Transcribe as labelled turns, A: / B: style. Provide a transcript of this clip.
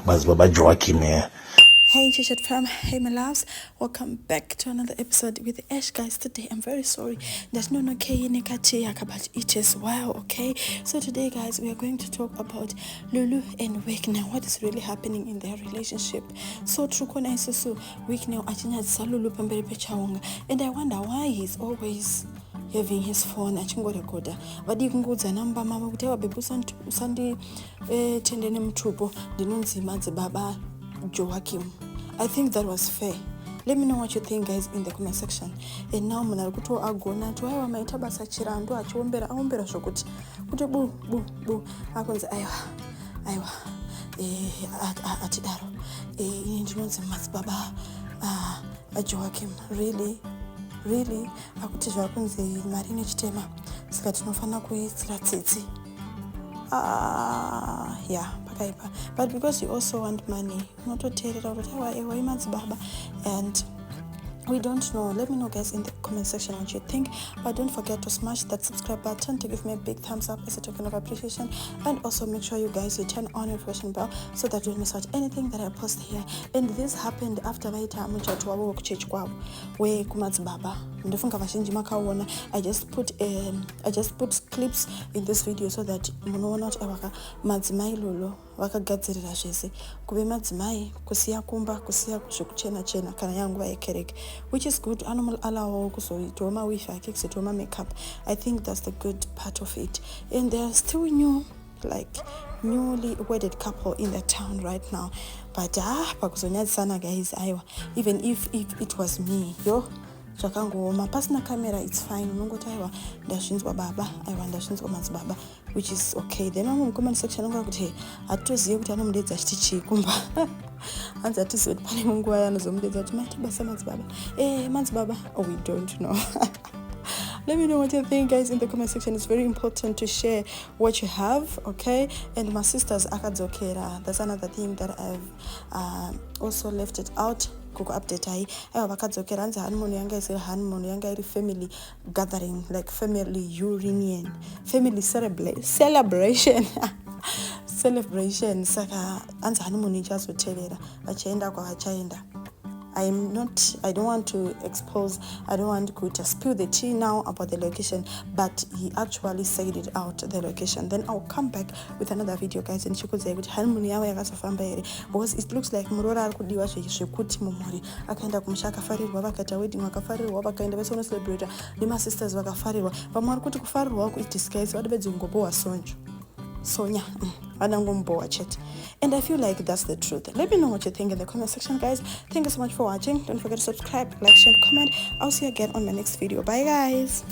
A: Madzibaba Joachim.
B: Hey Chat fam, hey my loves, welcome back to another episode with Ash. Guys, today I'm very sorry there's no okay but it is well, okay? So today guys, we are going to talk about Lulu and Wicknell, what is really happening in their relationship. So true kona isusu Wicknell achinyadziwa Lulu Pamberi Peruzhinji, and I wonder why he's always having his phone achingorekodha vadi kungoudza namba mama kuti aiwa bebu usanditendene mutupo ndinonzi Madzibaba Joachim. I think that was fair. Let me know what you think guys in the comment section. And now muna rikuto agona to aiwa maita basa chirando achiombera zvokuti kuti bu akonzi aiwa atidaro ini ndinonzi Madzibaba Joachim. Really akuti zvakunzi mari nechitema saka tinofanira kuitsira tsitsi. Yeah, pakaipa. But because you also want money, unototeerera kuti aiwa Madzibaba, and we don't know. Let me know guys in the comment section what you think, but don't forget to smash that subscribe button to give me a big thumbs up as a token of appreciation, and also make sure you guys turn on your notification bell so that you don't miss out anything that I post here. And this happened after vaita muchato wavo wekuchechi kwavo wekumadzibaba. Ndofunga vazhinji makaona. I just put clips in this video so that munoona kuti Madzimai Lulu vakagadzirira zvese kuve madzimai kusiya kumba kusiya zvekuchena kana yanguva yekereke, which is good. Anomualawo kuzoitawo mawifi ake kuzoitawo mamakeup. I think that's the good part of it. And they're still newly wedded couple in the town right now. But pakuzonyadzisana guys, aiwa, even if it was me, zvakangoma pasina camera, it's fine. Unongoti aiwa ndazvinzwa baba, aiwa ndazvinzwa Madzibaba, which is okay. Then mu comment section unonga kuti hatoziye kuti anomudedza chiti chikumba hanzi hatiziwe kuti pane munguva yanozomudedza kuti maita basa Madzibaba Madzibaba, we don't know. Let me know what you think guys in the comment section. It's very important to share what you have, okay? And my sisters akadzokera, that's another thing that I've also left it out. Kuku update aiwa vakadzokera hanzi honeymoon yanga isiri honeymoon, yanga iri family gathering, like family reunion, family celebration saka hanzi honeymoon ichazoteerera vachaenda kwavachaenda. I don't want to expose, I don't want to spill the tea now about the location, but he actually said it out, the location. Then I'll come back with another video guys, and she could say honeymoon yawo yakazofamba here, because it looks like murora ari kudiwa zvekuti mumhuri akaenda kumusha akafarirwa, vakaita wedding vakafarirwa, vakaenda vese unoselebrata nemasisters vakafarirwa. Vamwe vari kuti kufarirwa kuidisguise vadi bedzi kungobohwa Sonya anangombohwa chete. And I feel like that's the truth. Let me know what you think in the comment section guys. Thank you so much for watching. Don't forget to subscribe, like, share, and comment. I'll see you again on my next video. Bye guys.